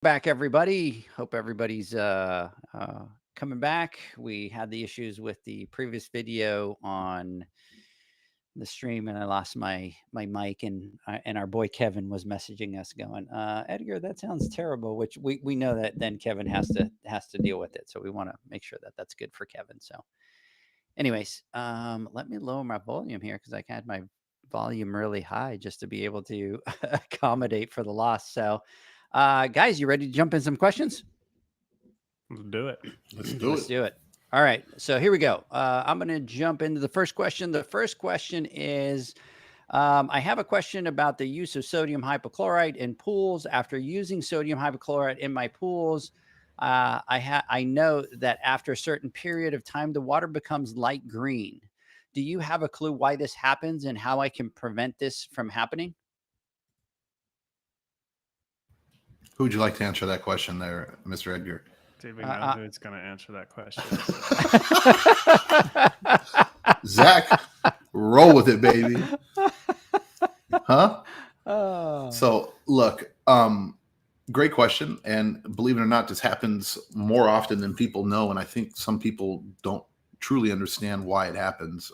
Back, everybody. Hope everybody's coming back. We had the issues with the previous video on the stream, and I lost my mic, and our boy Kevin was messaging us, going, "Edgar, that sounds terrible." Which we know that then Kevin has to deal with it, so we want to make sure that that's good for Kevin. So, anyways, let me lower my volume here because I had my volume really high just to be able to accommodate for the loss. So, guys, you ready to jump in some questions? Let's do it. Let's do Let's it. do it. All right. So here we go. I'm going to jump into the first question. The first question is I have a question about the use of sodium hypochlorite in pools. After using sodium hypochlorite in my pools, I know that after a certain period of time, the water becomes light green. Do you have a clue why this happens and how I can prevent this from happening? Who would you like to answer that question there, Mr. Edgar? Do we Uh, know uh, who's going to answer that question? Zach, roll with it, baby. Huh? oh. So, look, great question. And believe it or not, this happens more often than people know. And I think some people don't truly understand why it happens.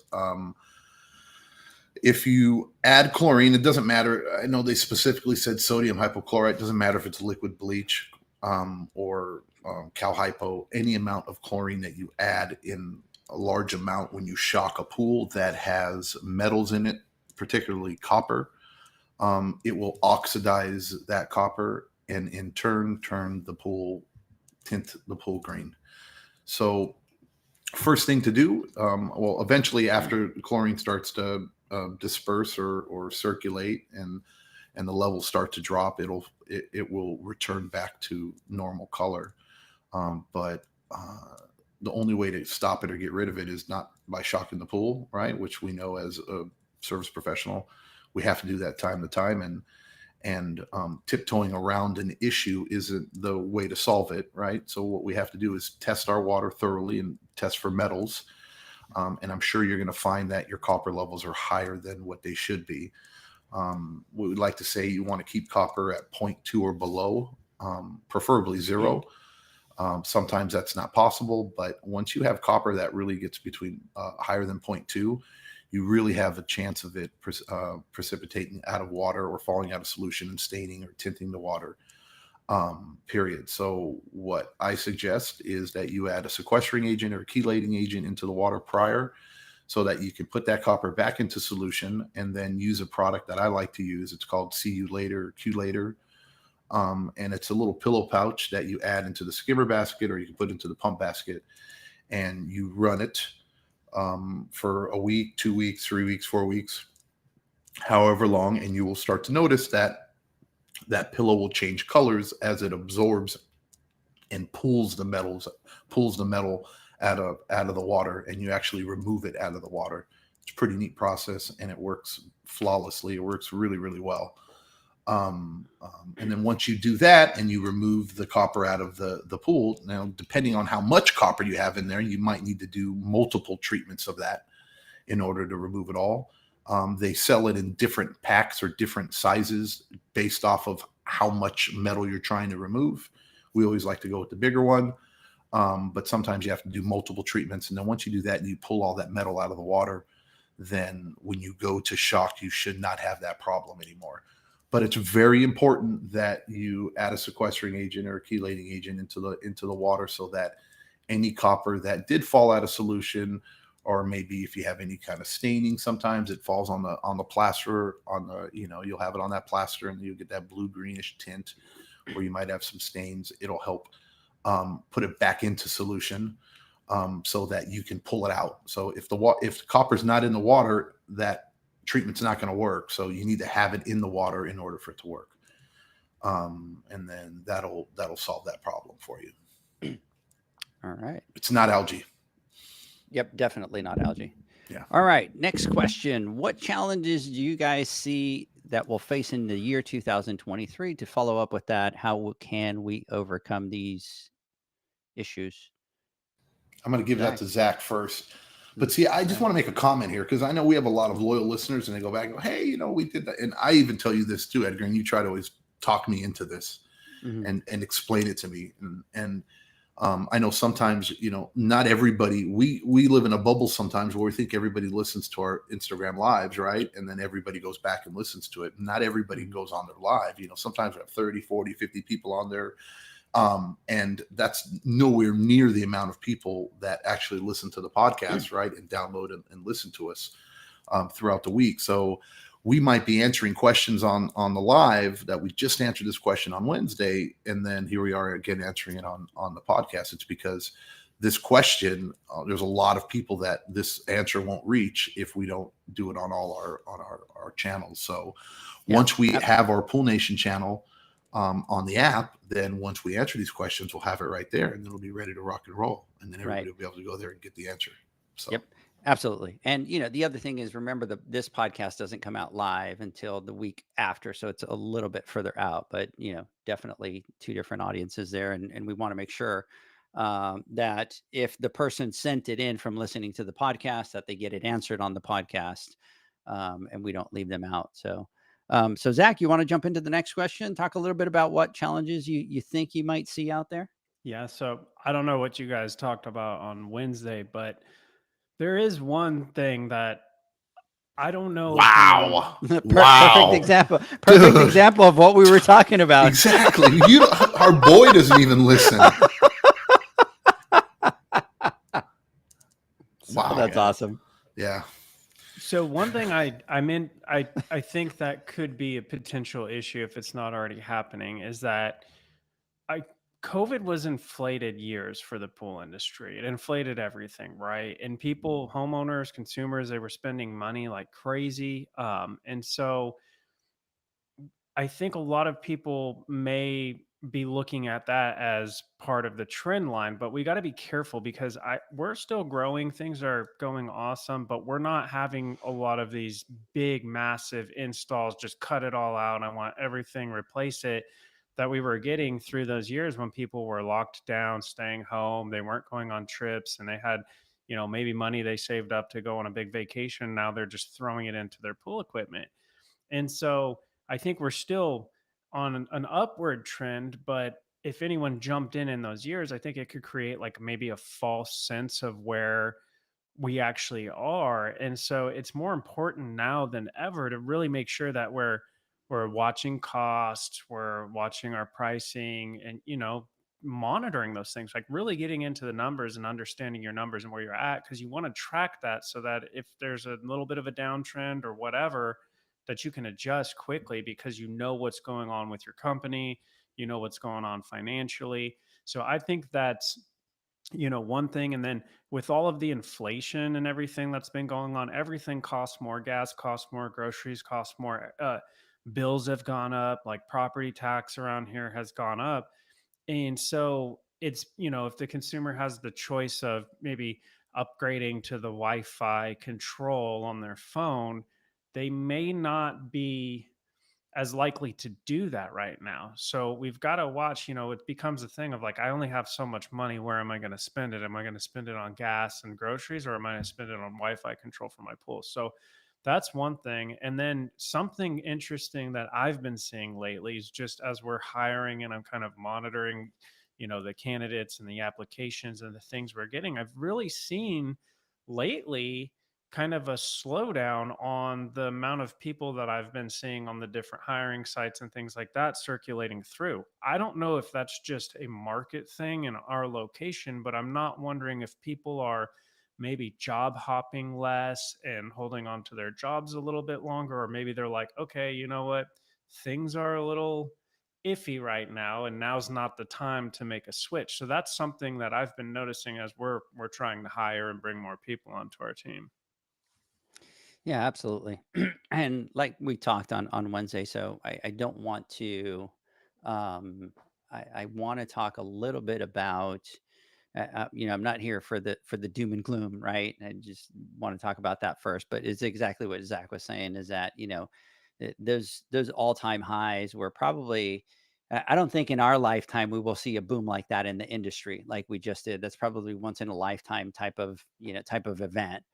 If you add chlorine, it doesn't matter. I know they specifically said sodium hypochlorite. It doesn't matter if it's liquid bleach or cal hypo. Any amount of chlorine that you add in a large amount when you shock a pool that has metals in it, particularly copper, it will oxidize that copper and in turn tint the pool green. So first thing to do, well, eventually after chlorine starts to disperse or circulate and the levels start to drop, it will return back to normal color. But the only way to stop it or get rid of it is not by shocking the pool, right? Which we know as a service professional, we have to do that time to time, and tiptoeing around an issue isn't the way to solve it, right? So what we have to do is test our water thoroughly and test for metals. And I'm sure you're going to find that your copper levels are higher than what they should be. We would like to say you want to keep copper at 0.2 or below, preferably zero. Sometimes that's not possible, but once you have copper that really gets between higher than 0.2, you really have a chance of it precipitating out of water or falling out of solution and staining or tinting the water, period. So what I suggest is that you add a sequestering agent or a chelating agent into the water prior so that you can put that copper back into solution and then use a product that I like to use. It's called CU Later, Q-Later. And it's a little pillow pouch that you add into the skimmer basket or you can put into the pump basket, and you run it for a week, 2 weeks, 3 weeks, 4 weeks, however long, and you will start to notice that that pillow will change colors as it absorbs and pulls the metal out of the water, and you actually remove it out of the water. It's a pretty neat process, and it works flawlessly. It works really, really well. And then once you do that and you remove the copper out of the pool, now depending on how much copper you have in there, you might need to do multiple treatments of that in order to remove it all. They sell it in different packs or different sizes based off of how much metal you're trying to remove. We always like to go with the bigger one, but sometimes you have to do multiple treatments. And then once you do that and you pull all that metal out of the water, then when you go to shock, you should not have that problem anymore. But it's very important that you add a sequestering agent or a chelating agent into the water so that any copper that did fall out of solution, or maybe if you have any kind of staining, sometimes it falls on the plaster, on the, you'll have it on that plaster and you'll get that blue greenish tint, or you might have some stains. It'll help put it back into solution so that you can pull it out. So if the copper's not in the water, that treatment's not going to work. So you need to have it in the water in order for it to work. And then that'll solve that problem for you. All right. It's not algae. Yep, definitely not algae. Yeah. All right, next question. What challenges do you guys see that we'll face in the year 2023? To follow up with that, how can we overcome these issues? I'm going to give that to Zach first. But see, I just Okay. want to make a comment here because I know we have a lot of loyal listeners and they go back and go, hey, we did that. And I even tell you this too, Edgar, and you try to always talk me into this. Mhm. and explain it to me. And I know sometimes, not everybody, we live in a bubble sometimes where we think everybody listens to our Instagram lives, right? And then everybody goes back and listens to it. Not everybody goes on their live. Sometimes we have 30, 40, 50 people on there. And that's nowhere near the amount of people that actually listen to the podcast, right? And download and listen to us throughout the week. So we might be answering questions on the live that we just answered this question on Wednesday, and then here we are again answering it on the podcast. It's because this question, there's a lot of people that this answer won't reach if we don't do it on all our channels. So once we have our Pool Nation channel on the app, then once we answer these questions, we'll have it right there, and then it'll be ready to rock and roll, and then everybody will be able to go there and get the answer. So. Yep. Absolutely. And, the other thing is, remember, this podcast doesn't come out live until the week after. So it's a little bit further out, but, definitely two different audiences there. And we want to make sure that if the person sent it in from listening to the podcast, that they get it answered on the podcast, and we don't leave them out. So Zach, you want to jump into the next question? Talk a little bit about what challenges you think you might see out there? Yeah. So I don't know what you guys talked about on Wednesday, but there is one thing that I don't know. Wow. Perfect example. Perfect example of what we were talking about. Exactly. Our boy doesn't even listen. Wow. That's awesome. Yeah. So one thing I think that could be a potential issue if it's not already happening is that COVID was inflated years for the pool industry. It inflated everything, right? And people, homeowners, consumers, they were spending money like crazy. And so I think a lot of people may be looking at that as part of the trend line, but we got to be careful because we're still growing. Things are going awesome, but we're not having a lot of these big, massive installs. Just cut it all out. I want everything, replace it, that we were getting through those years when people were locked down, staying home. They weren't going on trips, and they had, maybe money they saved up to go on a big vacation. Now they're just throwing it into their pool equipment. And so I think we're still on an upward trend, but if anyone jumped in those years, I think it could create like maybe a false sense of where we actually are. And so it's more important now than ever to really make sure that we're watching costs, we're watching our pricing, and monitoring those things, like really getting into the numbers and understanding your numbers and where you're at, because you want to track that so that if there's a little bit of a downtrend or whatever, that you can adjust quickly because you know what's going on with your company, you know what's going on financially. So I think that's one thing. And then with all of the inflation and everything that's been going on, everything costs more. Gas costs more, groceries cost more, bills have gone up, like property tax around here has gone up. And so it's, if the consumer has the choice of maybe upgrading to the Wi-Fi control on their phone, they may not be as likely to do that right now. So we've got to watch, it becomes a thing of like, I only have so much money. Where am I going to spend it? Am I going to spend it on gas and groceries, or am I going to spend it on Wi-Fi control for my pool? So that's one thing. And then something interesting that I've been seeing lately is just as we're hiring and I'm kind of monitoring, the candidates and the applications and the things we're getting, I've really seen lately kind of a slowdown on the amount of people that I've been seeing on the different hiring sites and things like that circulating through. I don't know if that's just a market thing in our location, but I'm not wondering if people are maybe job hopping less and holding on to their jobs a little bit longer, or maybe they're like, okay, you know what? Things are a little iffy right now, and now's not the time to make a switch. So that's something that I've been noticing as we're trying to hire and bring more people onto our team. Yeah, absolutely. And like we talked on Wednesday, so I don't want to, I want to talk a little bit about, I'm not here for the doom and gloom, right? I just want to talk about that first, but it's exactly what Zach was saying, is that, those all-time highs were probably, I don't think in our lifetime we will see a boom like that in the industry like we just did. That's probably once in a lifetime type of event,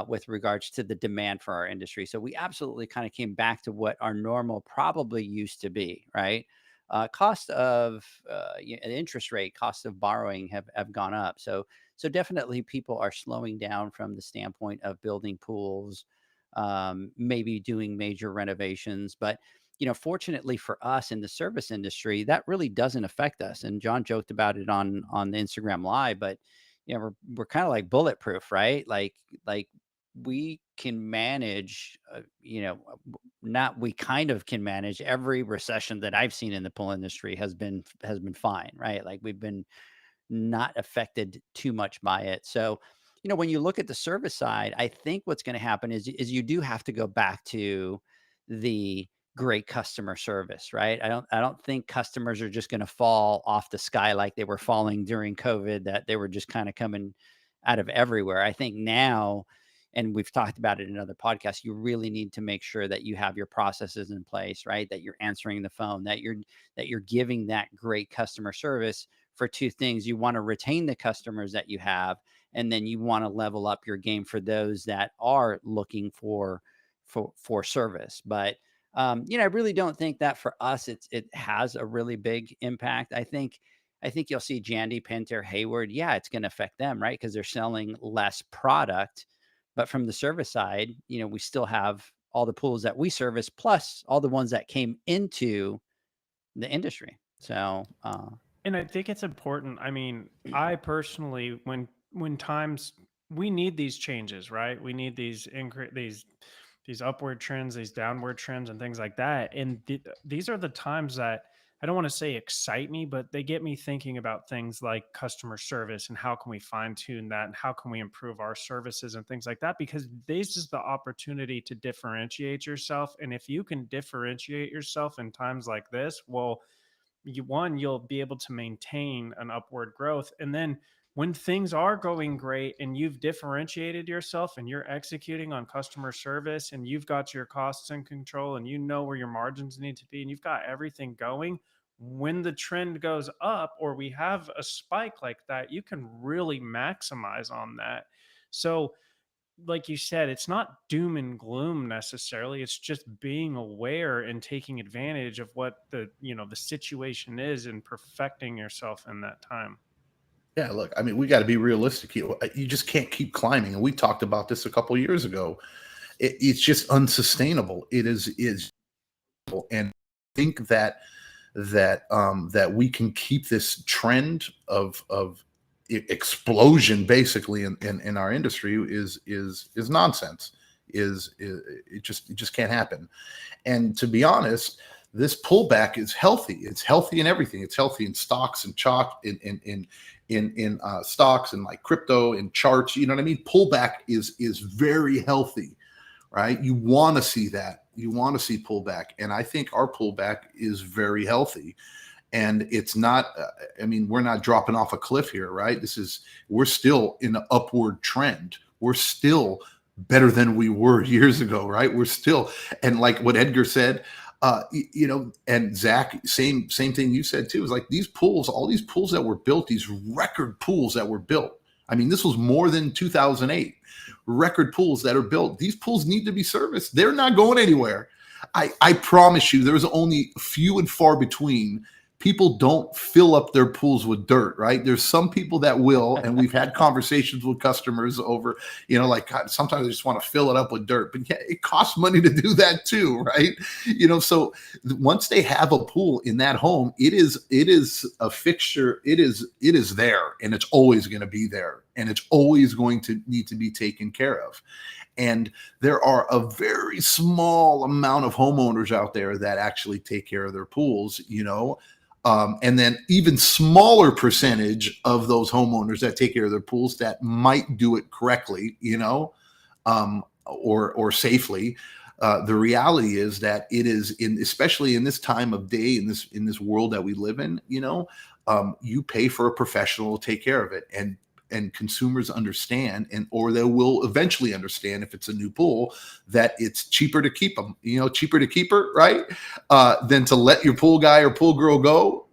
with regards to the demand for our industry. So we absolutely kind of came back to what our normal probably used to be, right? cost of interest rate, cost of borrowing have gone up. So definitely people are slowing down from the standpoint of building pools, maybe doing major renovations. But fortunately for us in the service industry, that really doesn't affect us. And John joked about it on the Instagram Live, but we're kind of like bulletproof, right? Like we can manage, not we kind of can manage every recession that I've seen in the pool industry has been fine, right? Like we've been not affected too much by it. So, when you look at the service side, I think what's going to happen is you do have to go back to the great customer service, right? I don't think customers are just going to fall off the sky like they were falling during COVID, that they were just kind of coming out of everywhere. I think now, and we've talked about it in other podcasts, you really need to make sure that you have your processes in place, right? That you're answering the phone, that you're giving that great customer service for two things. You want to retain the customers that you have, and then you want to level up your game for those that are looking for service. But I really don't think that for us it has a really big impact. I think you'll see Jandy, Pentair, Hayward. Yeah, it's going to affect them, right? Because they're selling less product. But from the service side, we still have all the pools that we service, plus all the ones that came into the industry. So, And I think it's important. I mean, I personally, when times we need these changes, right? We need these upward trends, these downward trends, and things like that. And these are the times that I don't want to say excite me, but they get me thinking about things like customer service and how can we fine tune that and how can we improve our services and things like that. Because this is the opportunity to differentiate yourself. And if you can differentiate yourself in times like this, well, you'll be able to maintain an upward growth. And then when things are going great and you've differentiated yourself and you're executing on customer service and you've got your costs in control and you know where your margins need to be and you've got everything going, when the trend goes up or we have a spike like that, you can really maximize on that. So like you said, it's not doom and gloom necessarily. It's just being aware and taking advantage of what the situation is and perfecting yourself in that time. Yeah, look, I mean, we got to be realistic. You just can't keep climbing, and we talked about this a couple years ago. It's just unsustainable. It is, and think that we can keep this trend of explosion basically in our industry is nonsense. It just can't happen. And to be honest, this pullback is healthy. It's healthy in everything. It's healthy in stocks and chalk in stocks and like crypto and charts. You know what I mean? Pullback is very healthy, right? You want to see that. You want to see pullback, and I think our pullback is very healthy. And it's not, I mean, we're not dropping off a cliff here, right? We're still in an upward trend. We're still better than we were years ago, right? We're still, and like what Edgar said, and Zach, same thing you said too, is like these pools, all these pools that were built, these record pools that were built. I mean, this was more than 2008. Record pools that are built. These pools need to be serviced. They're not going anywhere. I promise you, there's only few and far between. People don't fill up their pools with dirt, right? There's some people that will, and we've had conversations with customers over, like God, sometimes I just want to fill it up with dirt, but yeah, it costs money to do that too, right? So once they have a pool in that home, it is a fixture. It is there, and it's always going to be there, and it's always going to need to be taken care of. And there are a very small amount of homeowners out there that actually take care of their pools, and then even smaller percentage of those homeowners that take care of their pools that might do it correctly, or safely. The reality is that it is especially in this time of day, in this world that we live in, you pay for a professional to take care of it, and consumers understand, or they will eventually understand if it's a new pool, that it's cheaper to keep them, cheaper to keep her, right? Than to let your pool guy or pool girl go.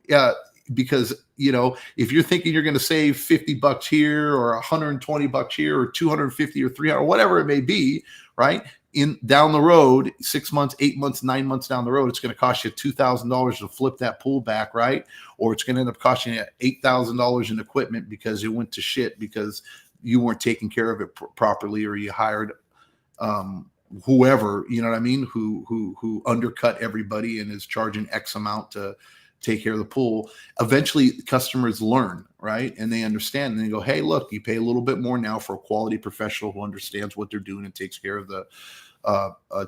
Because, if you're thinking you're going to save $50 here or $120 here or $250 or $300, whatever it may be, right? in down the road, 6 months, 8 months, 9 months down the road, it's going to cost you $2,000 to flip that pool back, right? Or it's going to end up costing you $8,000 in equipment because it went to shit because you weren't taking care of it properly, or you hired whoever, you know what I mean, who undercut everybody and is charging X amount to take care of the pool. Eventually customers learn, right? And they understand, and they go, hey, look, you pay a little bit more now for a quality professional who understands what they're doing and takes care of the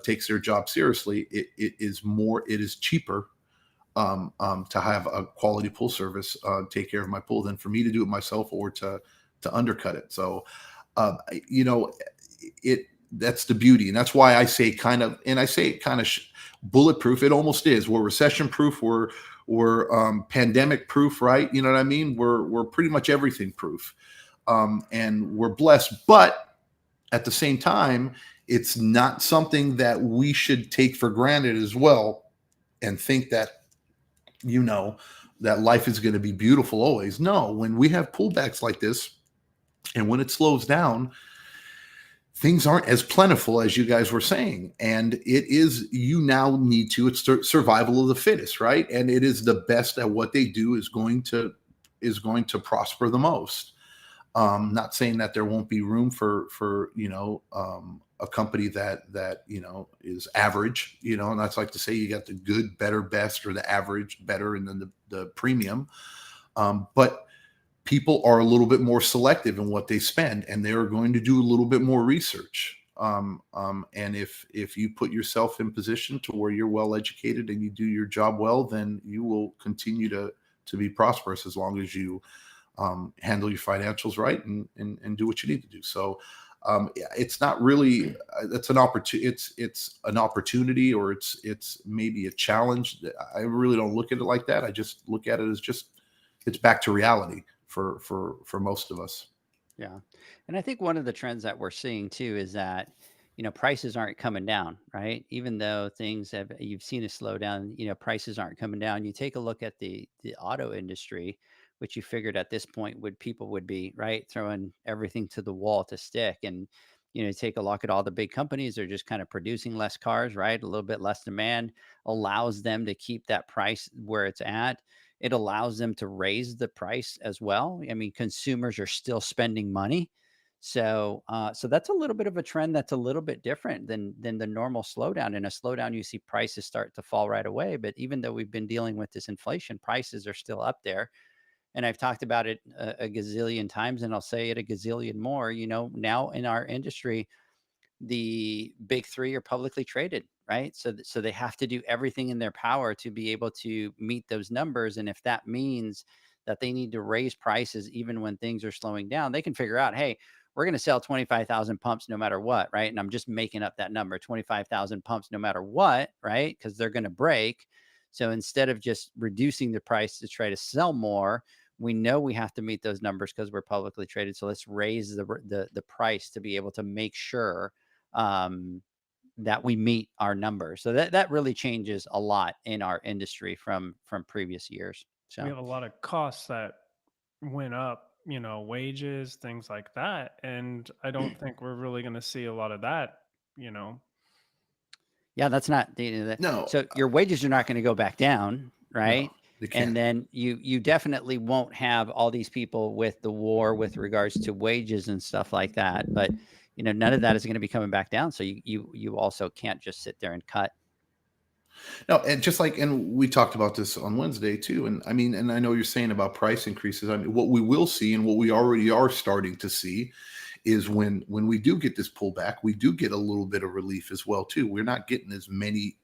takes their job seriously. It is cheaper to have a quality pool service take care of my pool than for me to do it myself or to undercut it. So that's the beauty, and that's why I say kind of bulletproof. It almost is. We're recession proof. We're pandemic proof, right? You know what I mean? We're pretty much everything proof, and we're blessed. But at the same time, it's not something that we should take for granted as well, and think that that life is going to be beautiful always. No, when we have pullbacks like this, and when it slows down, things aren't as plentiful as you guys were saying. And you now need to, it's survival of the fittest, right? And it is the best at what they do is going to prosper the most. Not saying that there won't be room for a company that is average, and that's like to say you got the good, better, best, or the average, better, and then the premium. But people are a little bit more selective in what they spend, and they're going to do a little bit more research. And if you put yourself in position to where you're well educated and you do your job well, then you will continue to be prosperous as long as you handle your financials right and do what you need to do. So it's not really it's an opportunity. It's an opportunity, or it's maybe a challenge. I really don't look at it like that. I just look at it as it's back to reality for most of us. Yeah. And I think one of the trends that we're seeing too is that, prices aren't coming down, right? Even though you've seen a slowdown, prices aren't coming down. You take a look at the auto industry, which you figured at this point people would be, right, throwing everything to the wall to stick. And, take a look at all the big companies, they're just kind of producing less cars, right? A little bit less demand allows them to keep that price where it's at. It allows them to raise the price as well. I mean, consumers are still spending money. So that's a little bit of a trend that's a little bit different than the normal slowdown. In a slowdown, you see prices start to fall right away. But even though we've been dealing with this inflation, prices are still up there. And I've talked about it a gazillion times, and I'll say it a gazillion more. Now in our industry, the big three are publicly traded, right? So they have to do everything in their power to be able to meet those numbers. And if that means that they need to raise prices even when things are slowing down, they can figure out, hey, we're going to sell 25,000 pumps no matter what, right? And I'm just making up that number, 25,000 pumps no matter what, right? Because they're going to break. So instead of just reducing the price to try to sell more, we know we have to meet those numbers because we're publicly traded. So let's raise the price to be able to make sure that we meet our numbers. So that really changes a lot in our industry from previous years. So we have a lot of costs that went up, wages, things like that. And I don't think we're really going to see a lot of that, Yeah, that's not No. So your wages are not going to go back down, right? No, they can't. And then you definitely won't have all these people with the war with regards to wages and stuff like that. But none of that is going to be coming back down. So you also can't just sit there and cut. No, and we talked about this on Wednesday too. And I mean, and I know you're saying about price increases. I mean, what we will see and what we already are starting to see is when we do get this pullback, we do get a little bit of relief as well too. We're not getting as many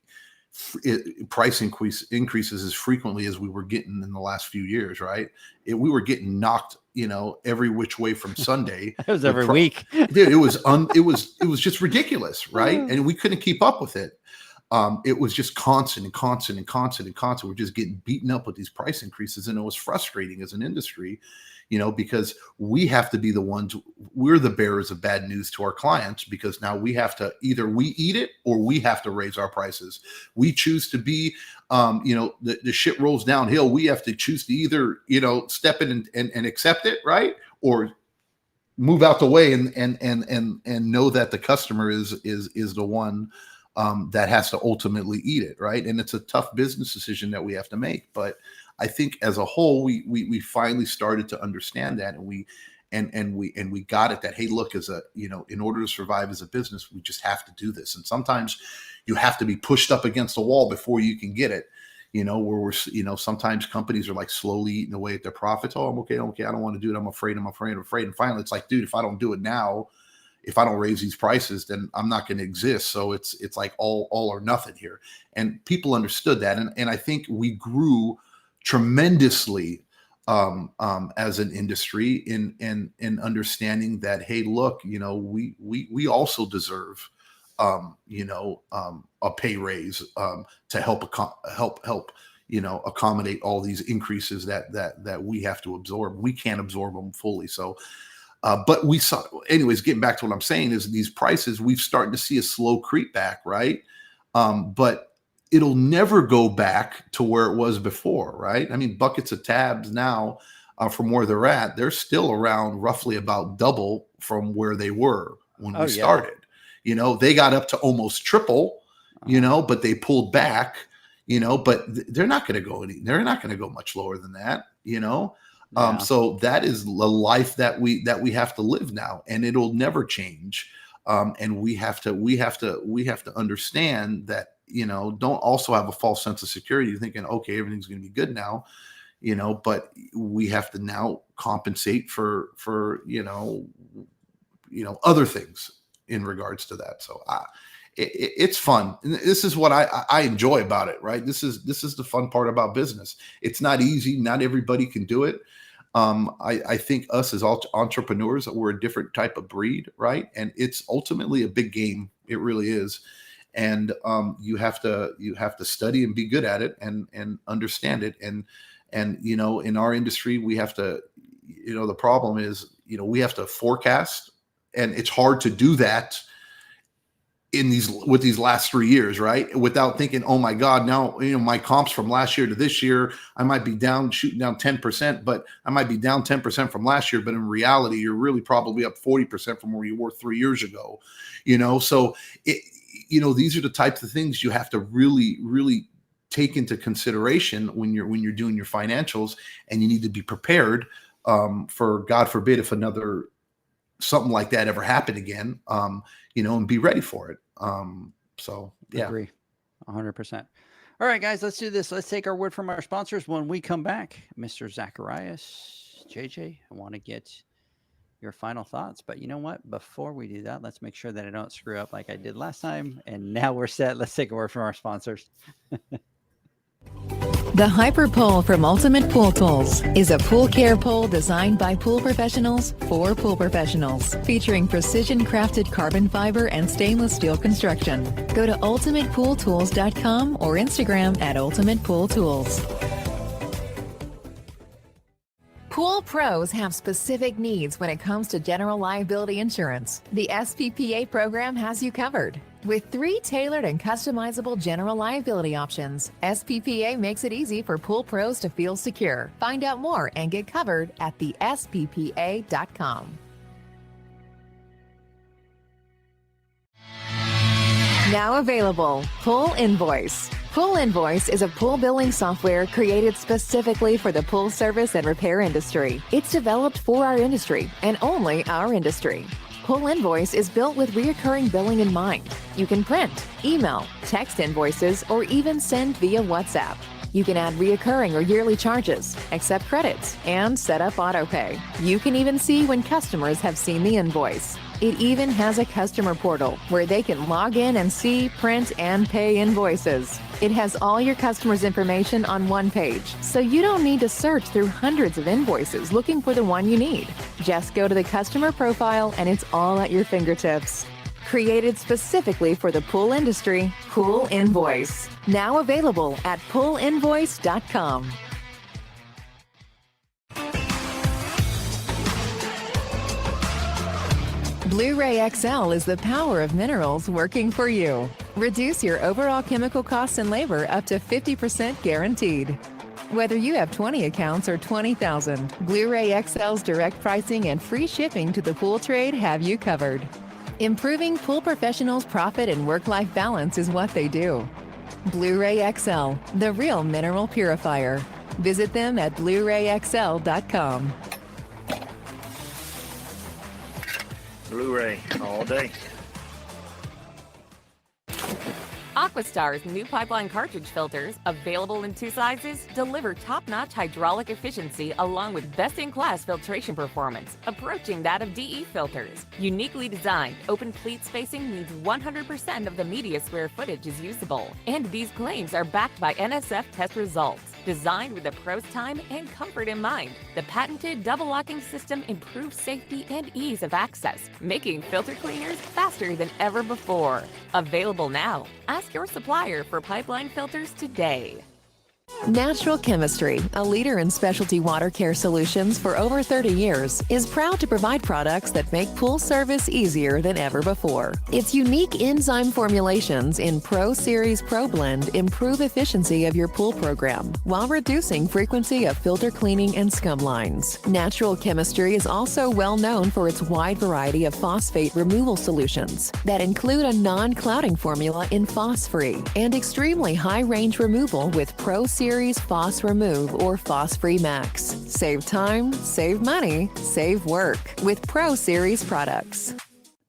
price increases as frequently as we were getting in the last few years, right? We were getting knocked, every which way from Sunday. It was every week. Dude, it was just ridiculous, right? And we couldn't keep up with it. It was just constant. We're just getting beaten up with these price increases, and it was frustrating as an industry, because we have to be the ones. We're the bearers of bad news to our clients, because now we have to either we eat it or we have to raise our prices. We choose to be, the shit rolls downhill. We have to choose to either, step in and accept it, right, or move out the way and know that the customer is the one that has to ultimately eat it, right? And it's a tough business decision that we have to make. But I think as a whole, we finally started to understand that, and we got it that, hey, look, as a, you know, in order to survive as a business, we just have to do this. And sometimes you have to be pushed up against the wall before you can get it. You know, where we're, you know, sometimes companies are like slowly eating away at their profits. Oh, I'm okay. I don't want to do it. I'm afraid. And finally, it's like, dude, if I don't do it now, if I don't raise these prices, then I'm not going to exist. So it's like all or nothing here. And people understood that. And I think we grew tremendously as an industry in understanding that, hey, look, you know, we also deserve a pay raise to help you know, accommodate all these increases that we have to absorb. We can't absorb them fully. So, but we saw, anyways, getting back to what I'm saying is these prices, we've started to see a slow creep back, right? But it'll never go back to where it was before, right? I mean, buckets of tabs now from where they're at, they're still around roughly about double from where they were when we started. You know, they got up to almost triple, you know, but they pulled back, you know, but they're not going to go they're not going to go much lower than that, you know. So that is the life that we have to live now, and it'll never change. And we have to understand that, you know, don't also have a false sense of security. You're thinking, okay, everything's going to be good now, you know, but we have to now compensate for you know, other things in regards to that. So it's fun. And this is what I enjoy about it, right? This is the fun part about business. It's not easy. Not everybody can do it. I think us as entrepreneurs, we're a different type of breed, right? And it's ultimately a big game. It really is. And you have to study and be good at it and understand it. And you know, in our industry, we have to, you know, the problem is, you know, we have to forecast, and it's hard to do that with these last 3 years, right? Without thinking, oh my God, now, you know, my comps from last year to this year, I might be shooting down 10%, but I might be down 10% from last year. But in reality, you're really probably up 40% from where you were 3 years ago, you know? So you know, these are the types of things you have to really, really take into consideration when you're doing your financials, and you need to be prepared for, God forbid, if something like that ever happened again, you know, and be ready for it. So yeah. Agree 100%. All right, guys, let's do this. Let's take our word from our sponsors. When we come back, Mr. Zacharias, JJ, I want to get your final thoughts, but you know what? Before we do that, let's make sure that I don't screw up like I did last time. And now we're set. Let's take a word from our sponsors. The HyperPole from Ultimate Pool Tools is a pool care pole designed by pool professionals for pool professionals, featuring precision-crafted carbon fiber and stainless steel construction. Go to ultimatepooltools.com or Instagram at Ultimate Pool Tools. Pool pros have specific needs when it comes to general liability insurance. The SPPA program has you covered. With 3 tailored and customizable general liability options, SPPA makes it easy for pool pros to feel secure. Find out more and get covered at thesppa.com. Now available, Pool Invoice. Pool Invoice is a pool billing software created specifically for the pool service and repair industry. It's developed for our industry and only our industry. Pool Invoice is built with recurring billing in mind. You can print, email, text invoices, or even send via WhatsApp. You can add recurring or yearly charges, accept credits, and set up autopay. You can even see when customers have seen the invoice. It even has a customer portal where they can log in and see, print, and pay invoices. It has all your customers' information on one page, so you don't need to search through hundreds of invoices looking for the one you need. Just go to the customer profile and it's all at your fingertips. Created specifically for the pool industry, Pool Invoice. Now available at poolinvoice.com. Blu-ray XL is the power of minerals working for you. Reduce your overall chemical costs and labor up to 50% guaranteed. Whether you have 20 accounts or 20,000, Blu-ray XL's direct pricing and free shipping to the pool trade have you covered. Improving pool professionals' profit and work-life balance is what they do. Blu-ray XL, the real mineral purifier. Visit them at BluRayXL.com. Blu-ray all day. Aquastar's new pipeline cartridge filters, available in 2 sizes, deliver top-notch hydraulic efficiency along with best-in-class filtration performance, approaching that of DE filters. Uniquely designed, open pleat spacing means 100% of the media square footage is usable. And these claims are backed by NSF test results. Designed with the pro's time and comfort in mind, the patented double locking system improves safety and ease of access, making filter cleaners faster than ever before. Available now. Ask your supplier for pipeline filters today. Natural Chemistry, a leader in specialty water care solutions for over 30 years, is proud to provide products that make pool service easier than ever before. Its unique enzyme formulations in Pro Series Pro Blend improve efficiency of your pool program while reducing frequency of filter cleaning and scum lines. Natural Chemistry is also well known for its wide variety of phosphate removal solutions that include a non-clouding formula in Phos-Free and extremely high-range removal with Pro Series Phos Remove or Phos-Free Max. Save time, save money, save work with Pro Series products.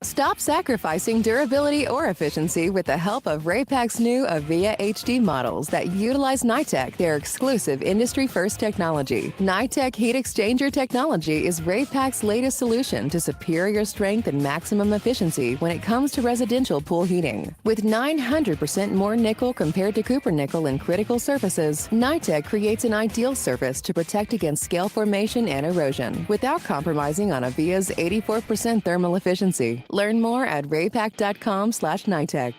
Stop sacrificing durability or efficiency with the help of Raypak's new Avia HD models that utilize NITEC, their exclusive industry-first technology. NITEC heat exchanger technology is Raypak's latest solution to superior strength and maximum efficiency when it comes to residential pool heating. With 900% more nickel compared to copper nickel in critical surfaces, NITEC creates an ideal surface to protect against scale formation and erosion without compromising on Avia's 84% thermal efficiency. Learn more at raypak.com/NITEC.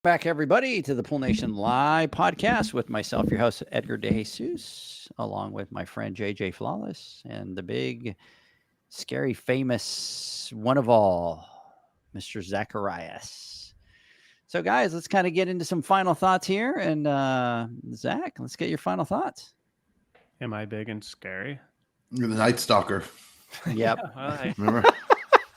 Back, everybody, to the Pool Nation Live podcast with myself, your host, Edgar De Jesus, along with my friend JJ Flawless and the big, scary, famous one of all, Mr. Zacharias. So, guys, let's kind of get into some final thoughts here. And Zach, let's get your final thoughts. Am I big and scary? You're the Night Stalker. Yep. Well, I Remember?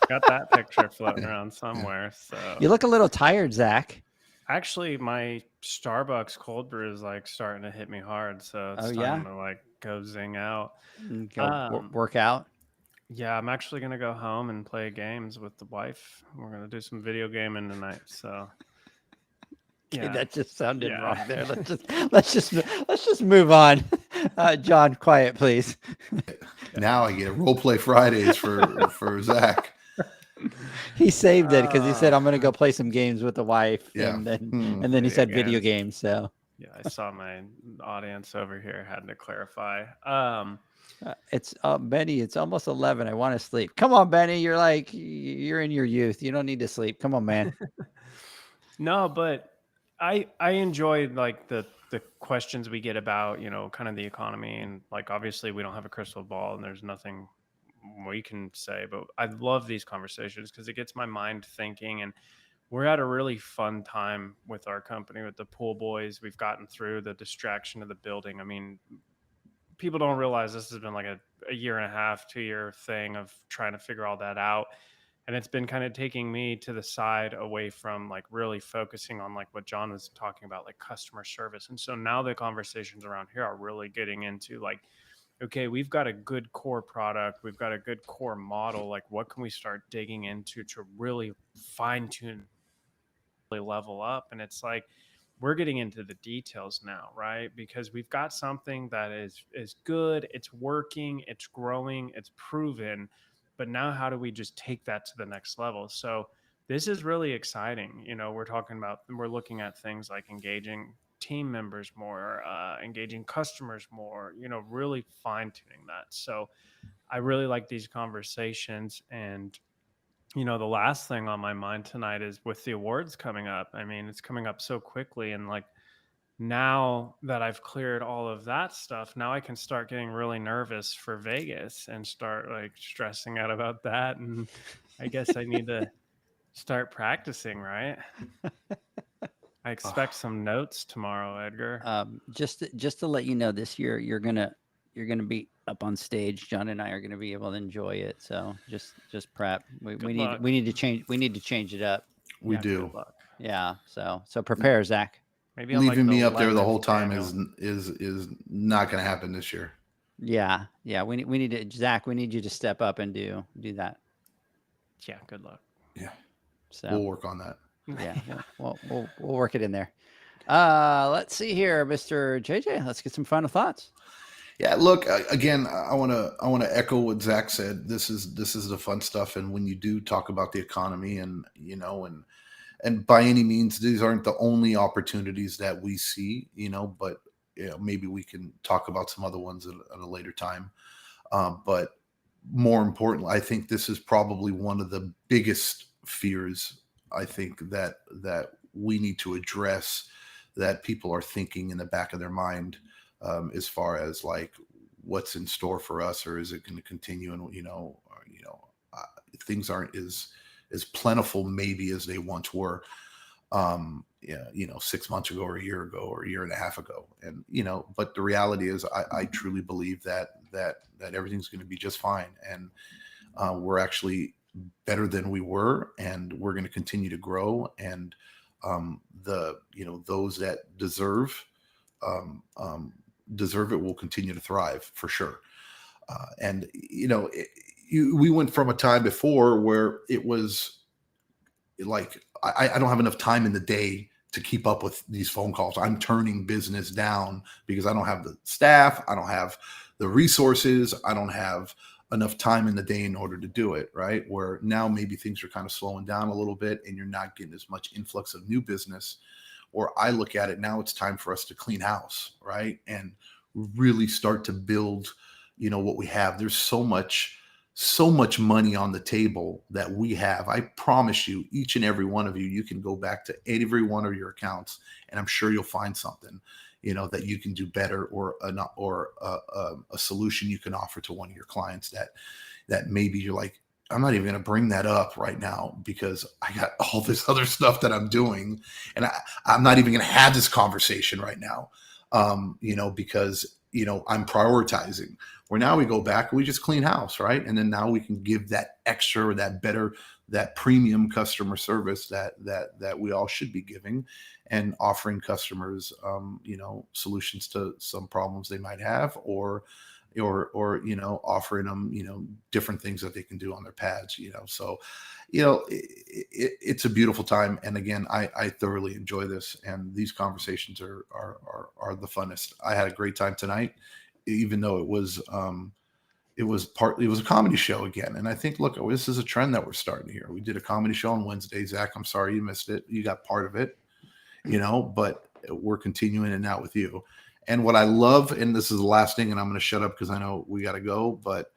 got that picture floating around somewhere. So You look a little tired, Zach. actually, my Starbucks cold brew is like starting to hit me hard. So it's Oh, time yeah? to like go zing out. Go work out. Yeah, I'm actually gonna go home and play games with the wife. We're gonna do some video gaming tonight. So Okay, yeah, that just sounded Yeah. wrong there. Let's just move on. John, quiet, please. Now I get role play Fridays for Zach. He saved it because he said, "I'm going to go play some games with the wife," Yeah. and then Hmm. and then he Video said video games. So yeah, I saw my audience over here had to clarify. it's Benny. It's almost 11. I want to sleep. Come on, Benny. You're in your youth. You don't need to sleep. Come on, man. No, but I enjoy like the questions we get about, you know, kind of the economy, and like obviously we don't have a crystal ball and there's nothing we can say, but I love these conversations because it gets my mind thinking, and we're at a really fun time with our company with the Pool Boys. We've gotten through the distraction of the building. I mean, people don't realize this has been like a year and a half, 2-year thing of trying to figure all that out. And it's been kind of taking me to the side away from like really focusing on like what John was talking about, like customer service. And so now the conversations around here are really getting into like, okay, we've got a good core product, we've got a good core model. Like, what can we start digging into to really fine tune, really level up? And it's like, we're getting into the details now, right? Because we've got something that is good, it's working, it's growing, it's proven. But now how do we just take that to the next level? So this is really exciting. You know, we're looking at things like engaging team members more, engaging customers more, you know, really fine tuning that. So I really like these conversations. And you know, the last thing on my mind tonight is with the awards coming up. I mean, it's coming up so quickly. And like, now that I've cleared all of that stuff, now I can start getting really nervous for Vegas and start like stressing out about that. And I guess I need to start practicing, right? I expect some notes tomorrow, Edgar. Just to let you know, this year you're gonna be up on stage. John and I are gonna be able to enjoy it. So just prep. We need to change it up. We Yeah, do. good luck. Yeah. So prepare, Zach. Maybe on, Leaving like, me up there the Lemons whole time panel. is not going to happen this year. Yeah. We need to, Zach. We need you to step up and do that. Yeah, good luck. Yeah, So we'll work on that. yeah, we'll work it in there. Let's see here, Mr. JJ. Let's get some final thoughts. Yeah, look, again, I want to echo what Zach said. This is the fun stuff, and when you do talk about the economy, and and by any means, these aren't the only opportunities that we see, but maybe we can talk about some other ones at a later time. But more importantly, I think this is probably one of the biggest fears I think that we need to address, that people are thinking in the back of their mind, as far as like what's in store for us, or is it going to continue? And things aren't as plentiful maybe as they once were. 6 months ago, or a year ago, or a year and a half ago. And but the reality is, I truly believe that everything's going to be just fine, and we're actually better than we were, and we're going to continue to grow. And those that deserve it will continue to thrive for sure. We went from a time before where it was like, I don't have enough time in the day to keep up with these phone calls. I'm turning business down because I don't have the staff, I don't have the resources, I don't have enough time in the day in order to do it, right? Where now maybe things are kind of slowing down a little bit, and you're not getting as much influx of new business. Or I look at it now, it's time for us to clean house, right? And really start to build, what we have. There's so much money on the table that we have. I promise you, each and every one of you can go back to every one of your accounts, and I'm sure you'll find something, that you can do better, or a solution you can offer to one of your clients that maybe you're like, I'm not even going to bring that up right now because I got all this other stuff that I'm doing, and I'm not even going to have this conversation right now, because I'm prioritizing. Where now we go back and we just clean house, right? And then now we can give that extra, or that better, that premium customer service that we all should be giving, and offering customers, solutions to some problems they might have, or offering them, different things that they can do on their pads, So, it's a beautiful time. And again, I thoroughly enjoy this, and these conversations are the funnest. I had a great time tonight, even though it was a comedy show again. And I think, look, this is a trend that we're starting here. We did a comedy show on Wednesday. Zach, I'm sorry you missed it. You got part of it, but we're continuing it now with you. And what I love, and this is the last thing, and I'm going to shut up because I know we got to go, but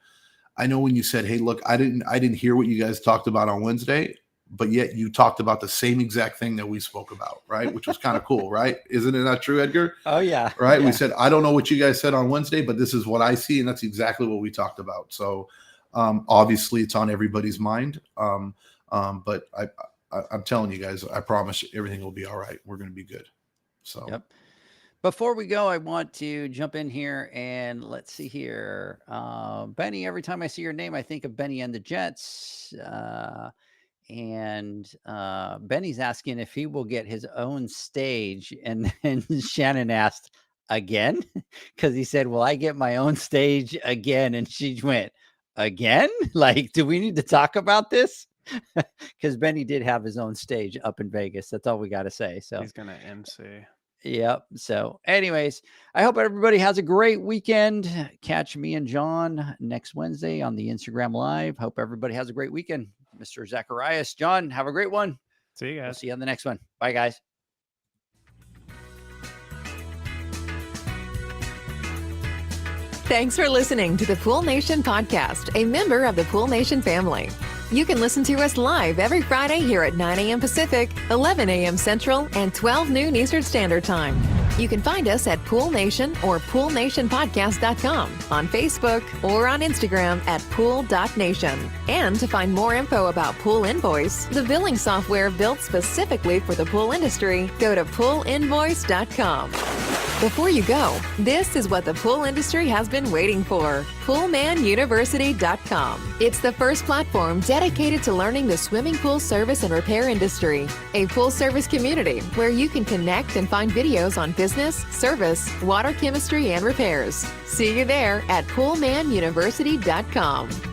I know when you said, hey, look, I didn't hear what you guys talked about on Wednesday, but yet you talked about the same exact thing that we spoke about, right? Which was kind of cool, right? Isn't it not true, Edgar? Oh yeah. Right. Yeah. We said, I don't know what you guys said on Wednesday, but this is what I see. And that's exactly what we talked about. So obviously it's on everybody's mind. But I'm telling you guys, I promise everything will be all right. We're going to be good. So. Yep. Before we go, I want to jump in here and let's see here. Benny, every time I see your name, I think of Benny and the Jets. And Benny's asking if he will get his own stage. And then Shannon asked again, because he said, will I get my own stage again? And she went, again? Like, do we need to talk about this? Because Benny did have his own stage up in Vegas. That's all we got to say. So he's going to MC. Yep. So anyways, I hope everybody has a great weekend. Catch me and John next Wednesday on the Instagram Live. Hope everybody has a great weekend. Mr. Zacharias, John, have a great one. See you guys. We'll see you on the next one. Bye, guys. Thanks for listening to the Pool Nation podcast, a member of the Pool Nation family. You can listen to us live every Friday here at 9 a.m. Pacific, 11 a.m. Central, and 12 noon Eastern Standard Time. You can find us at Pool Nation or poolnationpodcast.com, on Facebook, or on Instagram at pool.nation. And to find more info about Pool Invoice, the billing software built specifically for the pool industry, go to poolinvoice.com. Before you go, this is what the pool industry has been waiting for. PoolmanUniversity.com. It's the first platform dedicated to learning the swimming pool service and repair industry. A pool service community where you can connect and find videos on business, service, water chemistry, and repairs. See you there at PoolmanUniversity.com.